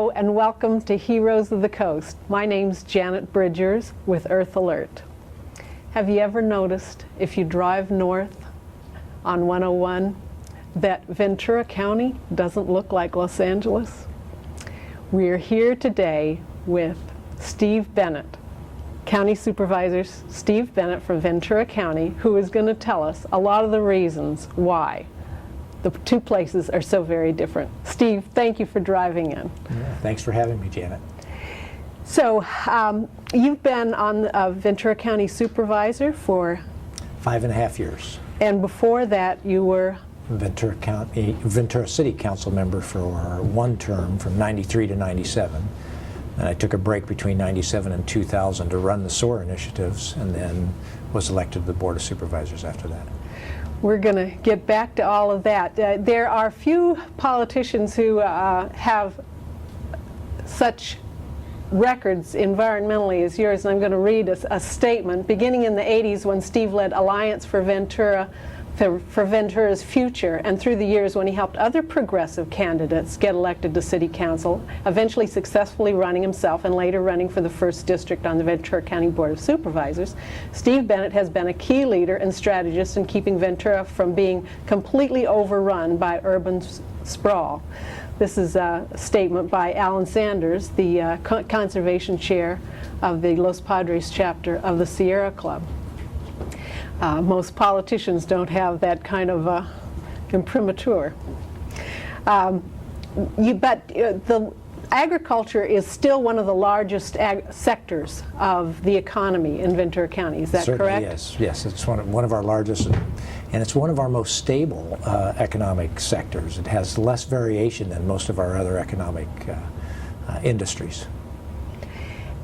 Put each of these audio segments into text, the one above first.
Hello and welcome to Heroes of the Coast. My name's Janet Bridgers with Earth Alert. Have you ever noticed, if you drive north on 101, that Ventura County doesn't look like Los Angeles? We're here today with Steve Bennett, County Supervisor Steve Bennett from Ventura County, who is going to tell us a lot of the reasons why the two places are so very different. Steve, thank you for driving in. Yeah, thanks for having me, Janet. So, you've been on Ventura County Supervisor for 5.5 years. And before that, you were Ventura City Council member for one term from 93 to 97. And I took a break between 97 and 2000 to run the SOAR initiatives, and then was elected to the Board of Supervisors after that. We're going to get back to all of that. There are few politicians who have such records environmentally as yours, and I'm going to read a statement beginning in the 80s when Steve led Alliance for Ventura, for Ventura's future, and through the years when he helped other progressive candidates get elected to City Council, eventually successfully running himself and later running for the 1st District on the Ventura County Board of Supervisors. Steve Bennett has been a key leader and strategist in keeping Ventura from being completely overrun by urban sprawl. This is a statement by Alan Sanders, the Conservation Chair of the Los Padres chapter of the Sierra Club. Most politicians don't have that kind of imprimatur. But the agriculture is still one of the largest sectors of the economy in Ventura County. Is that Certainly, correct? Yes, yes. It's one of our largest, and it's one of our most stable economic sectors. It has less variation than most of our other economic industries.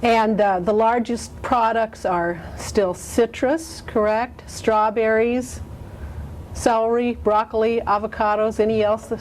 And the largest products are still citrus, correct? Strawberries, celery, broccoli, avocados, any else?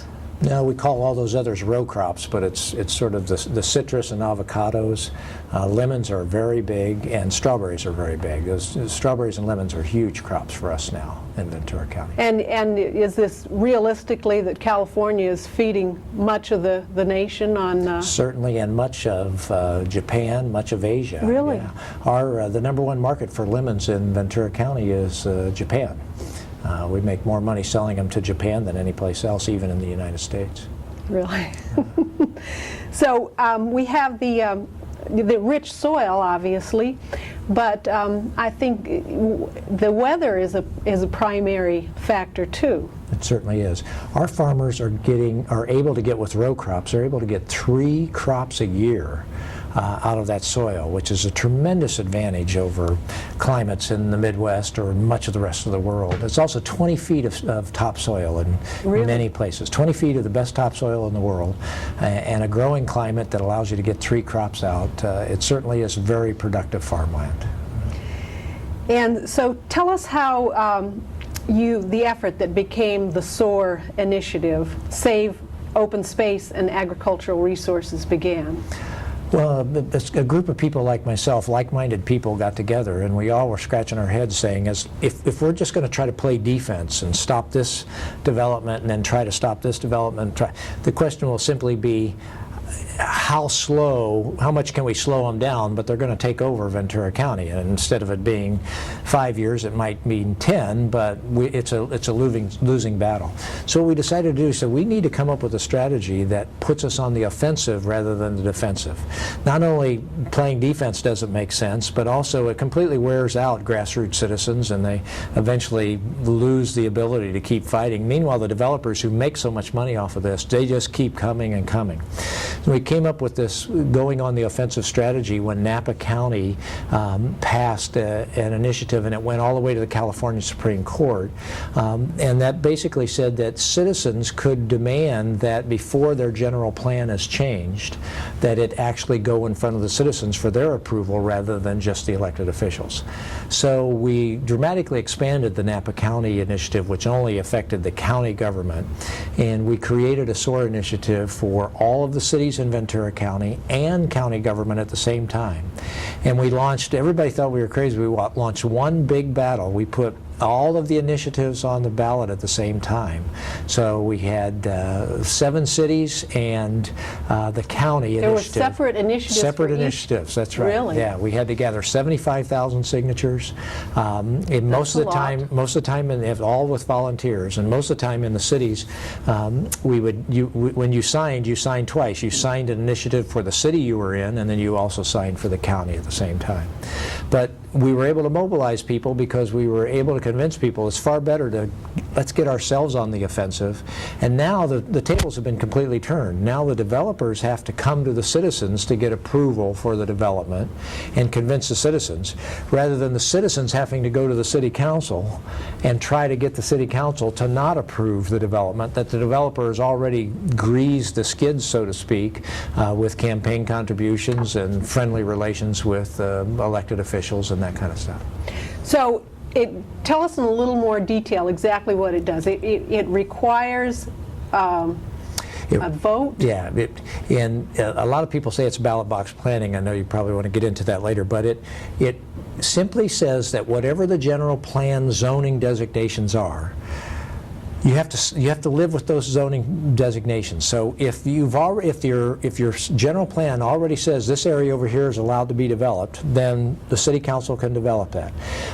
No, we call all those others row crops, but it's sort of the citrus and avocados. Lemons are very big, and strawberries are very big. Those strawberries and lemons are huge crops for us now in Ventura County. And is this realistically that California is feeding much of the nation on? Certainly, and much of Japan, much of Asia. Really? Yeah. The #1 market for lemons in Ventura County is Japan. We make more money selling them to Japan than any place else, even in the United States. Really? So we have the rich soil, obviously, but I think the weather is a primary factor too. It certainly is. Our farmers are able to get, with row crops, they're able to get 3 crops a year out of that soil, which is a tremendous advantage over climates in the Midwest or much of the rest of the world. It's also 20 feet of topsoil in many places. 20 feet of the best topsoil in the world, and a growing climate that allows you to get 3 crops out. It certainly is very productive farmland. And so tell us how the effort that became the SOAR initiative, Save Open Space and Agricultural Resources, began. Well, a group of people like myself, like-minded people, got together, and we all were scratching our heads saying, if we're just going to try to play defense and stop this development and then try to stop this development, the question will simply be, how much can we slow them down? But they're going to take over Ventura County, and instead of it being 5 years, it might mean 10, but it's a losing battle. So what we decided to do is that we need to come up with a strategy that puts us on the offensive rather than the defensive. Not only playing defense doesn't make sense, but also it completely wears out grassroots citizens, and they eventually lose the ability to keep fighting. Meanwhile, the developers who make so much money off of this, they just keep coming and coming. So we came up with this going on the offensive strategy when Napa County passed an initiative, and it went all the way to the California Supreme Court, and that basically said that citizens could demand that before their general plan is changed, that it actually go in front of the citizens for their approval rather than just the elected officials. So we dramatically expanded the Napa County initiative, which only affected the county government, and we created a SOAR initiative for all of the cities in Ventura County and county government at the same time. And we launched, everybody thought we were crazy, we launched one big battle. We put all of the initiatives on the ballot at the same time. So we had 7 cities and the county There were initiative. separate initiatives Separate for each? initiatives, that's right. Really? Yeah, we had to gather 75,000 signatures. And most of the time, and all with volunteers, and most of the time in the cities, when you signed twice. You signed an initiative for the city you were in, and then you also signed for the county at the same time. But we were able to mobilize people because we were able to convince people it's far better to let's get ourselves on the offensive. And now the tables have been completely turned. Now the developers have to come to the citizens to get approval for the development and convince the citizens, rather than the citizens having to go to the city council and try to get the city council to not approve the development that the developer has already greased the skids, so to speak, with campaign contributions and friendly relations with elected officials and that kind of stuff. So tell us in a little more detail exactly what it does. It requires a vote? Yeah, and a lot of people say it's ballot box planning. I know you probably want to get into that later, but it simply says that whatever the general plan zoning designations are, you have to live with those zoning designations. So if your general plan already says this area over here is allowed to be developed, then the city council can develop that.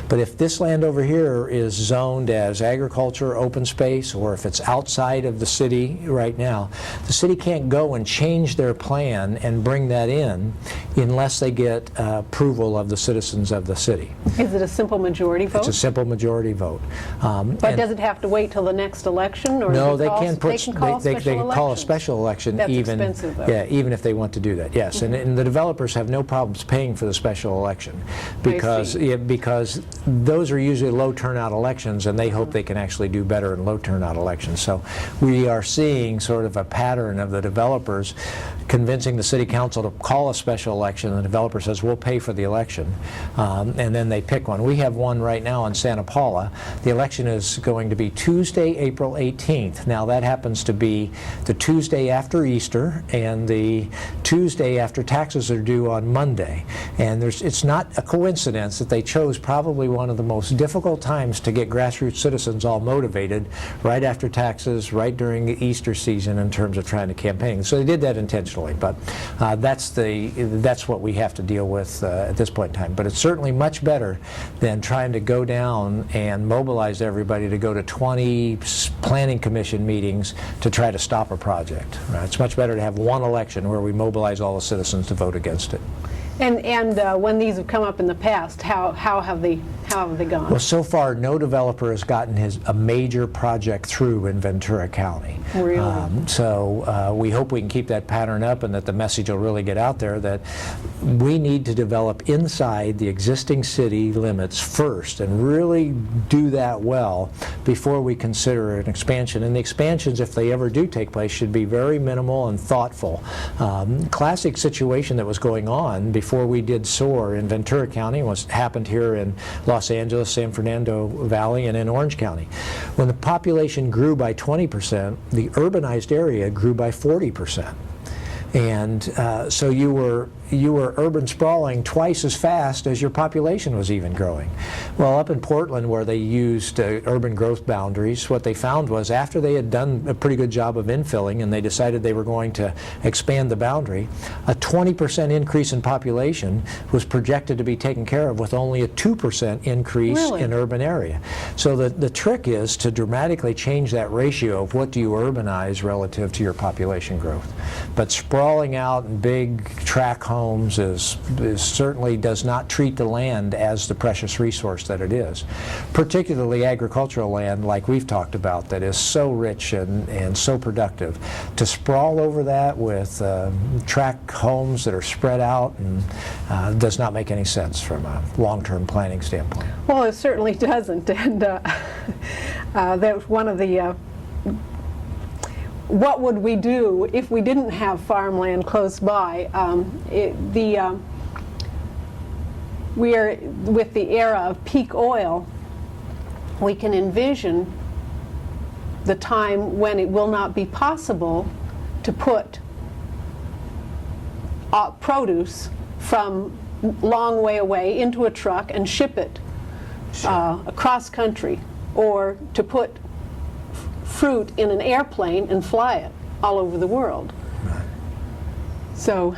But if this land over here is zoned as agriculture, open space, or if it's outside of the city right now, the city can't go and change their plan and bring that in unless they get approval of the citizens of the city. Is it a simple majority vote? It's a simple majority vote. But does it have to wait till the next election, or no, they can call a special election. That's even expensive, though. Yeah, even if they want to do that. Yes, and the developers have no problems paying for the special election because those are usually low turnout elections, and they hope they can actually do better in low turnout elections. So we are seeing sort of a pattern of the developers convincing the city council to call a special election, and the developer says we'll pay for the election, and then they pick one. We have one right now in Santa Paula. The election is going to be Tuesday, April 18th. Now that happens to be the Tuesday after Easter and the Tuesday after taxes are due on Monday. And it's not a coincidence that they chose probably one of the most difficult times to get grassroots citizens all motivated, right after taxes, right during the Easter season, in terms of trying to campaign. So they did that intentionally, but that's what we have to deal with at this point in time. But it's certainly much better than trying to go down and mobilize everybody to go to 20 planning commission meetings to try to stop a project. Right? It's much better to have one election where we mobilize all the citizens to vote against it. And when these have come up in the past, how have they gone? Well, so far, no developer has gotten a major project through in Ventura County. Really? So we hope we can keep that pattern up, and that the message will really get out there that we need to develop inside the existing city limits first, and really do that well before we consider an expansion. And the expansions, if they ever do take place, should be very minimal and thoughtful. Classic situation that was going on before we did SOAR in Ventura County happened here in Los Angeles, San Fernando Valley, and in Orange County. When the population grew by 20%, the urbanized area grew by 40%. And so you were urban sprawling twice as fast as your population was even growing. Well, up in Portland, where they used urban growth boundaries, what they found was after they had done a pretty good job of infilling and they decided they were going to expand the boundary, a 20% increase in population was projected to be taken care of with only a 2% increase in urban area. So the trick is to dramatically change that ratio of what do you urbanize relative to your population growth. But sprawling out in big tract homes certainly does not treat the land as the precious resource that it is. Particularly agricultural land, like we've talked about, that is so rich and so productive. To sprawl over that with tract homes that are spread out does not make any sense from a long-term planning standpoint. Well, it certainly doesn't. And that one of the what would we do if we didn't have farmland close by? We are with the era of peak oil. We can envision the time when it will not be possible to put produce from long way away into a truck and ship it across country, or to put fruit in an airplane and fly it all over the world. Right. So.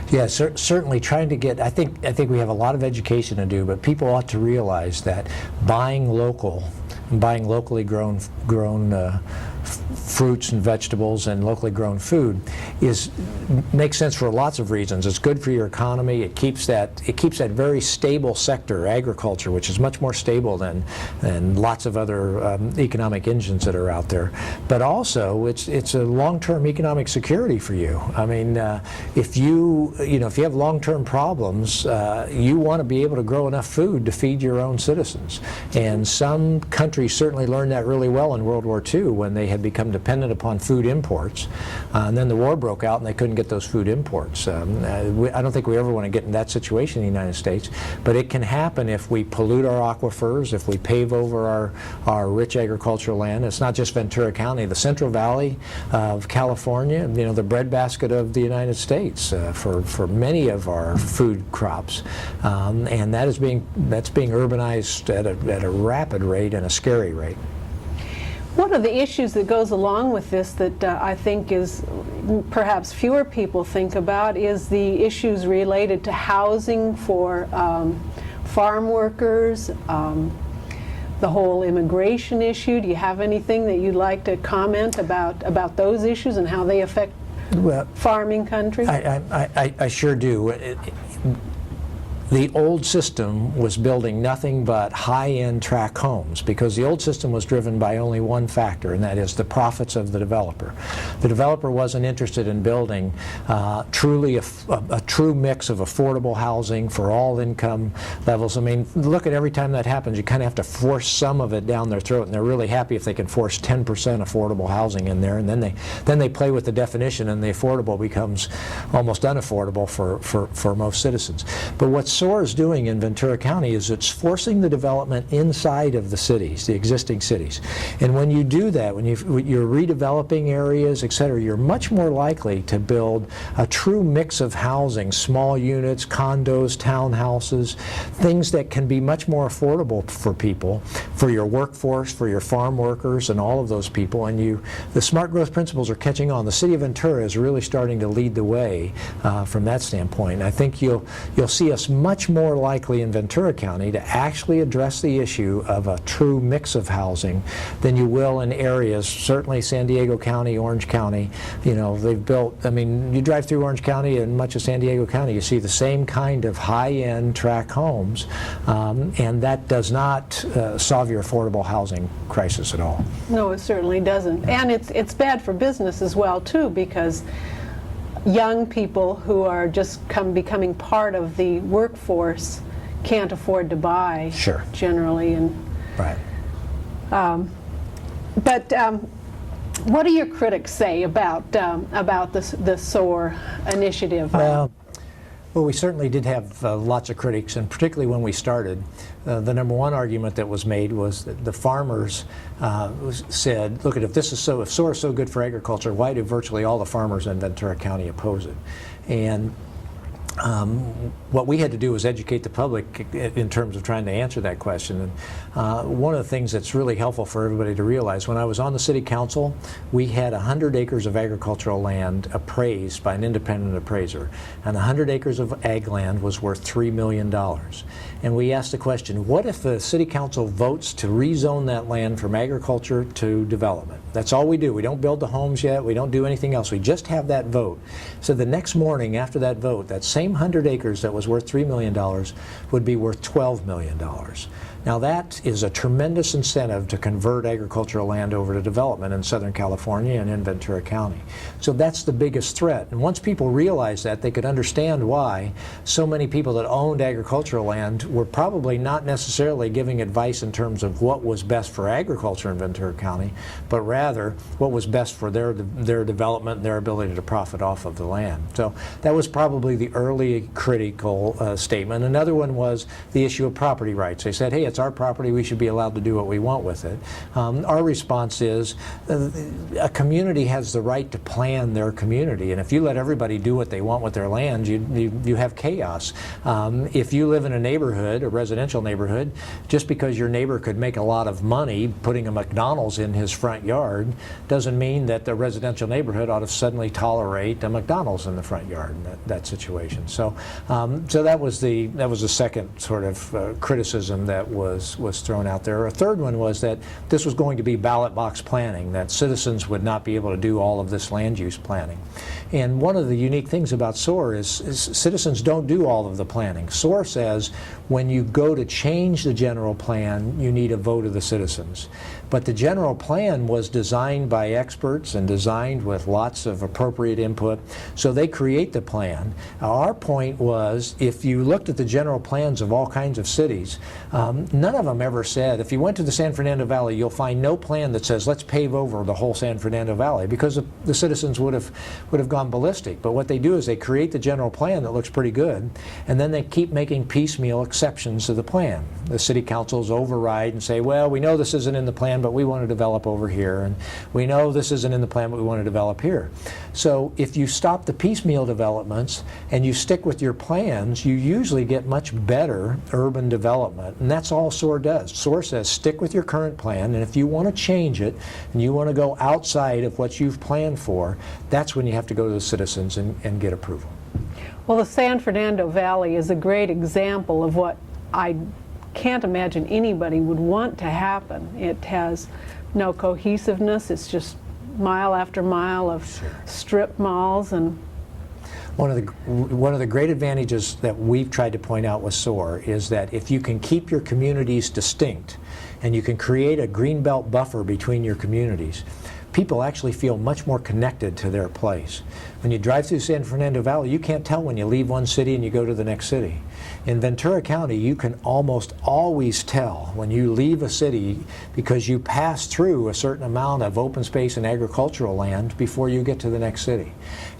Yeah, certainly trying to get, I think we have a lot of education to do, but people ought to realize that buying local, buying locally grown fruits and vegetables and locally grown food makes sense for lots of reasons. It's good for your economy. It keeps that very stable sector, agriculture, which is much more stable than lots of other economic engines that are out there. But also, it's a long-term economic security for you. I mean, if you have long-term problems, you want to be able to grow enough food to feed your own citizens. And some countries certainly learned that really well in World War II when they had become dependent upon food imports. And then the war broke out and they couldn't get those food imports. I don't think we ever want to get in that situation in the United States, but it can happen if we pollute our aquifers, if we pave over our rich agricultural land. It's not just Ventura County, the Central Valley of California, the breadbasket of the United States for many of our food crops. And that's being urbanized at a rapid rate and a scary rate. One of the issues that goes along with this that I think is perhaps fewer people think about is the issues related to housing for farm workers, the whole immigration issue. Do you have anything that you'd like to comment about those issues and how they affect farming country? I sure do. The old system was building nothing but high-end tract homes because the old system was driven by only one factor, and that is the profits of the developer. The developer wasn't interested in building truly a true mix of affordable housing for all income levels. I mean, look at every time that happens, you kind of have to force some of it down their throat, and they're really happy if they can force 10% affordable housing in there, and then they play with the definition, and the affordable becomes almost unaffordable for most citizens. But what's SOAR is doing in Ventura County is it's forcing the development inside of the cities, the existing cities. And when you do that, when you're redeveloping areas, et cetera, you're much more likely to build a true mix of housing, small units, condos, townhouses, things that can be much more affordable for people, for your workforce, for your farm workers, and all of those people. And the smart growth principles are catching on. The city of Ventura is really starting to lead the way from that standpoint. I think you'll see us much more likely in Ventura County to actually address the issue of a true mix of housing than you will in areas, certainly San Diego County, Orange County. They've built, I mean, you drive through Orange County and much of San Diego County, you see the same kind of high-end tract homes, and that does not solve your affordable housing crisis at all. No, it certainly doesn't. And it's bad for business as well, too, because young people who are just becoming part of the workforce can't afford to buy. Sure. Generally. And right. But what do your critics say about the SOAR initiative? Well, we certainly did have lots of critics, and particularly when we started, the number one argument that was made was that the farmers said, look, if SOAR is so good for agriculture, why do virtually all the farmers in Ventura County oppose it? And what we had to do was educate the public in terms of trying to answer that question. And one of the things that's really helpful for everybody to realize, when I was on the city council, we had 100 acres of agricultural land appraised by an independent appraiser. And 100 acres of ag land was worth $3 million. And we asked the question, what if the city council votes to rezone that land from agriculture to development? That's all we do. We don't build the homes yet. We don't do anything else. We just have that vote. So the next morning after that vote, that same 100 acres that was worth $3 million would be worth $12 million. Now that is a tremendous incentive to convert agricultural land over to development in Southern California and in Ventura County. So that's the biggest threat. And once people realized that, they could understand why so many people that owned agricultural land were probably not necessarily giving advice in terms of what was best for agriculture in Ventura County, but rather what was best for their development and their ability to profit off of the land. So that was probably the early critical statement. Another one was the issue of property rights. They said, hey, it's our property, we should be allowed to do what we want with it. Our response is a community has the right to plan their community, and if you let everybody do what they want with their land, you have chaos. If you live in a neighborhood neighborhood, a residential neighborhood, just because your neighbor could make a lot of money putting a McDonald's in his front yard doesn't mean that the residential neighborhood ought to suddenly tolerate a McDonald's in the front yard in that situation. So, so that was the second sort of criticism that was thrown out there. A third one was that this was going to be ballot box planning, that citizens would not be able to do all of this land use planning. And one of the unique things about SOAR is citizens don't do all of the planning. SOAR says when you go to change the general plan, you need a vote of the citizens. But the general plan was designed by experts and designed with lots of appropriate input, so they create the plan. Our point was, if you looked at the general plans of all kinds of cities, none of them ever said, if you went to the San Fernando Valley, you'll find no plan that says, let's pave over the whole San Fernando Valley, because the citizens would have gone ballistic. But what they do is they create the general plan that looks pretty good, and then they keep making piecemeal exceptions to the plan. The city councils override and say, well, we know this isn't in the plan, but we want to develop over here, and we know this isn't in the plan, but we want to develop here. So if you stop the piecemeal developments and you stick with your plans, you usually get much better urban development, and that's all SOAR does. SOAR says stick with your current plan, and if you want to change it and you want to go outside of what you've planned for, that's when you have to go to the citizens and get approval. Well, the San Fernando Valley is a great example of what I can't imagine anybody would want to happen. It has no cohesiveness. It's just mile after mile of strip malls. And one of the great advantages that we've tried to point out with SOAR is that if you can keep your communities distinct and you can create a greenbelt buffer between your communities, people actually feel much more connected to their place. When you drive through San Fernando Valley, you can't tell when you leave one city and you go to the next city. In Ventura County, you can almost always tell when you leave a city because you pass through a certain amount of open space and agricultural land before you get to the next city.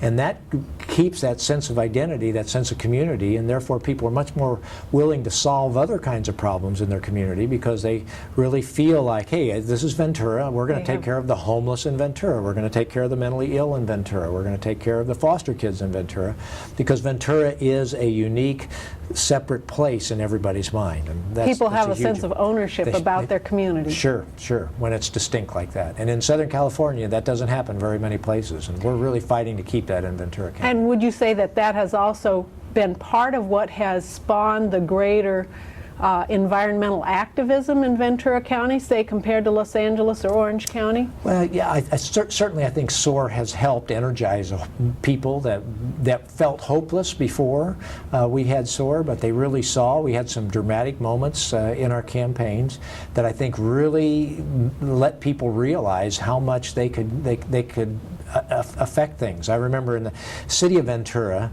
And that keeps that sense of identity, that sense of community, and therefore people are much more willing to solve other kinds of problems in their community because they really feel like, hey, this is Ventura, we're going to take care of the homeless in Ventura, we're going to take care of the mentally ill in Ventura, we're going to take care of the foster kids in Ventura, because Ventura is a unique, separate place in everybody's mind. And people have a sense of ownership about their community. Sure, when it's distinct like that. And in Southern California, that doesn't happen very many places, and we're really fighting to keep that in Ventura County. And would you say that that has also been part of what has spawned the greater environmental activism in Ventura County, say, compared to Los Angeles or Orange County? Well, yeah, certainly I think SOAR has helped energize people that felt hopeless before we had SOAR, but they really saw. We had some dramatic moments in our campaigns that I think really let people realize how much they could affect things. I remember in the city of Ventura,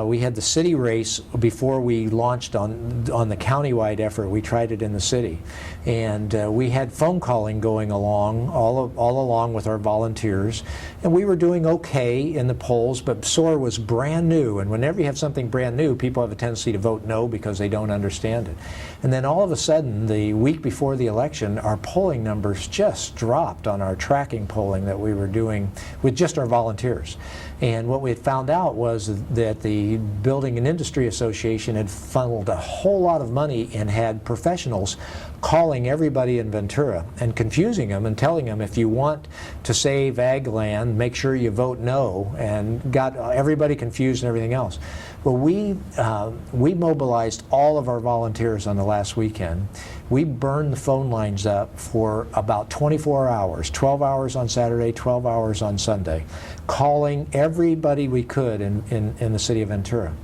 we had the city race before we launched on the countywide effort. We tried it in the city, and we had phone calling going along all along with our volunteers, and we were doing okay in the polls, but SOAR was brand new, and whenever you have something brand new, people have a tendency to vote no because they don't understand it. And then all of a sudden, the week before the election, our polling numbers just dropped on our tracking polling that we were doing with just our volunteers. And what we had found out was that the Building and Industry Association had funneled a whole lot of money and had professionals calling everybody in Ventura and confusing them and telling them, if you want to save ag land, make sure you vote no, and got everybody confused and everything else. Well, we mobilized all of our volunteers on the last weekend. We burned the phone lines up for about 24 hours, 12 hours on Saturday, 12 hours on Sunday, calling everybody we could in the city of Ventura.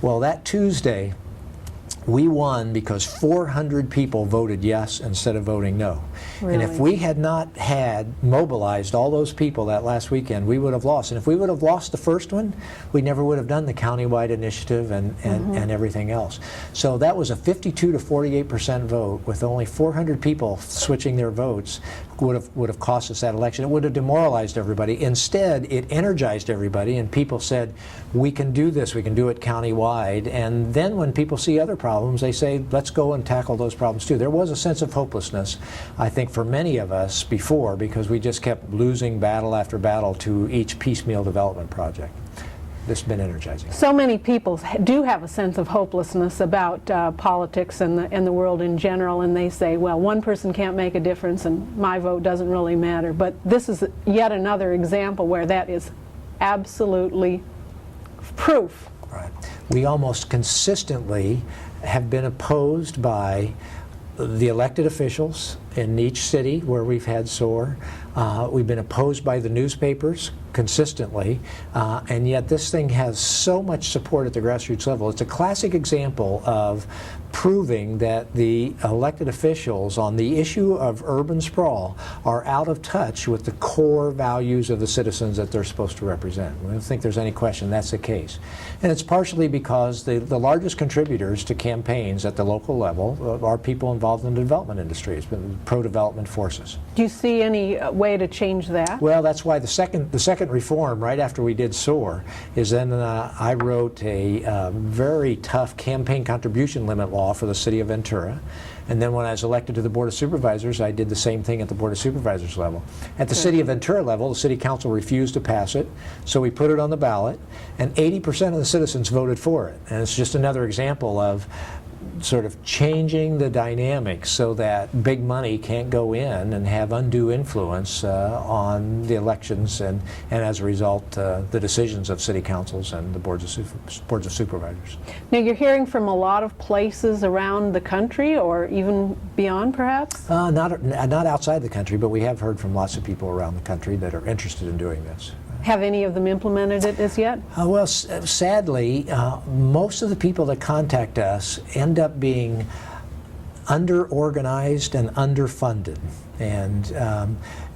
Well, that Tuesday, we won because 400 people voted yes instead of voting no. Really? And if we had not had mobilized all those people that last weekend, we would have lost. And if we would have lost the first one, we never would have done the countywide initiative and everything else. So that was a 52 to 48% vote with only 400 people switching their votes. Would have cost us that election. It would have demoralized everybody. Instead, it energized everybody, and people said, we can do this, we can do it countywide. And then when people see other problems, they say, let's go and tackle those problems too. There was a sense of hopelessness, I think, for many of us before, because we just kept losing battle after battle to each piecemeal development project. This has been energizing. So many people do have a sense of hopelessness about politics and the world in general, and they say, well, one person can't make a difference and my vote doesn't really matter. But this is yet another example where that is absolutely proof. Right. We almost consistently have been opposed by the elected officials in each city where we've had SOAR. We've been opposed by the newspapers consistently, and yet this thing has so much support at the grassroots level. It's a classic example of proving that the elected officials on the issue of urban sprawl are out of touch with the core values of the citizens that they're supposed to represent. I don't think there's any question that's the case. And it's partially because the largest contributors to campaigns at the local level are people involved in the development industry, pro-development forces. Do you see any way to change that? Well, that's why the second reform, right after we did SOAR, is then I wrote a very tough campaign contribution limit law for the city of Ventura. And then when I was elected to the Board of Supervisors, I did the same thing at the Board of Supervisors level. At the City of Ventura level, the City Council refused to pass it, so we put it on the ballot, and 80% of the citizens voted for it. And it's just another example of sort of changing the dynamics so that big money can't go in and have undue influence on the elections and as a result the decisions of city councils and the boards of supervisors. Now you're hearing from a lot of places around the country or even beyond perhaps? Not outside the country, but we have heard from lots of people around the country that are interested in doing this. Have any of them implemented it as yet? Well, sadly, most of the people that contact us end up being under-organized and underfunded. And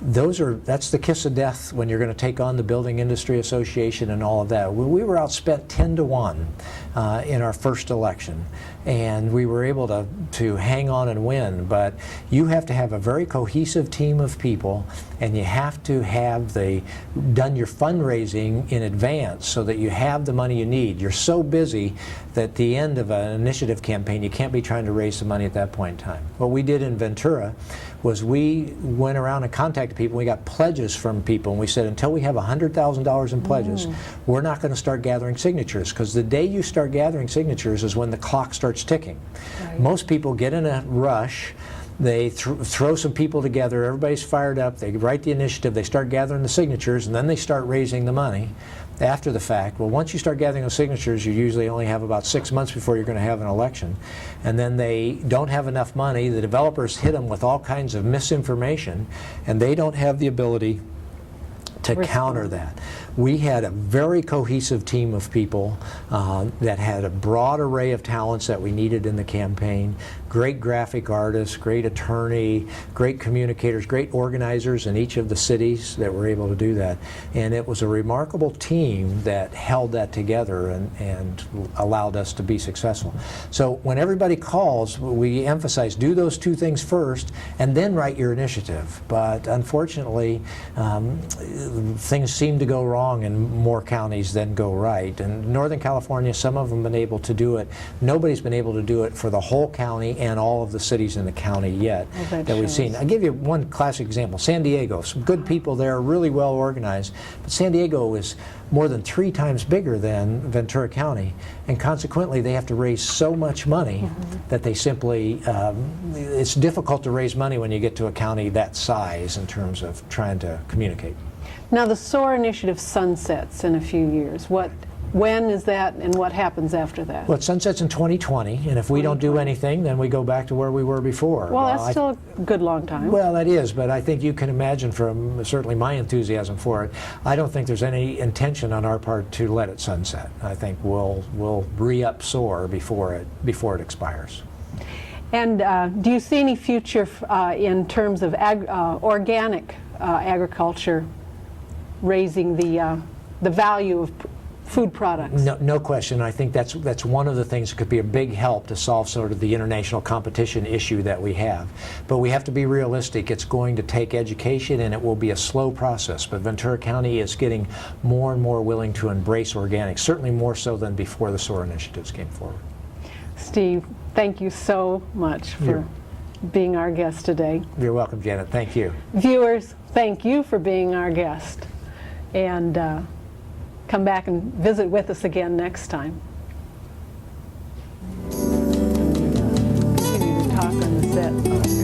that's the kiss of death when you're going to take on the Building Industry Association and all of that. We were outspent 10-1 in our first election, and we were able to hang on and win. But you have to have a very cohesive team of people, and you have to have done your fundraising in advance so that you have the money you need. You're so busy that at the end of an initiative campaign, you can't be trying to raise the money at that point in time. What we did in Ventura was we went around and contacted people. We got pledges from people, and we said, until we have $100,000 in pledges, we're not going to start gathering signatures, because the day you start gathering signatures is when the clock starts ticking. Right. Most people get in a rush. They throw some people together, everybody's fired up, they write the initiative, they start gathering the signatures, and then they start raising the money after the fact. Well, once you start gathering those signatures, you usually only have about 6 months before you're going to have an election. And then they don't have enough money. The developers hit them with all kinds of misinformation, and they don't have the ability to counter that. We had a very cohesive team of people that had a broad array of talents that we needed in the campaign. Great graphic artists, great attorney, great communicators, great organizers in each of the cities that were able to do that. And it was a remarkable team that held that together and allowed us to be successful. So when everybody calls, we emphasize do those two things first and then write your initiative. But unfortunately, things seem to go wrong in more counties than go right. In Northern California, some of them have been able to do it. Nobody's been able to do it for the whole county and all of the cities in the county yet that we've seen. I'll give you one classic example. San Diego, some good people there, really well organized, but San Diego is more than 3 times bigger than Ventura County, and consequently they have to raise so much money that they simply, it's difficult to raise money when you get to a county that size in terms of trying to communicate. Now the SOAR initiative sunsets in a few years. When is that, and what happens after that? Well, it sunsets in 2020, and if we don't do anything, then we go back to where we were before. Well, that's still a good long time. Well, that is, but I think you can imagine from certainly my enthusiasm for it, I don't think there's any intention on our part to let it sunset. I think we'll re-up SOAR before it expires. And do you see any future in terms of organic agriculture raising the value of food products? No question. I think that's one of the things that could be a big help to solve sort of the international competition issue that we have. But we have to be realistic. It's going to take education, and it will be a slow process. But Ventura County is getting more and more willing to embrace organics, certainly more so than before the SOAR initiatives came forward. Steve, thank you so much for being our guest today. You're welcome, Janet. Thank you. Viewers, thank you for being our guest. And come back and visit with us again next time. Continue to talk on the set.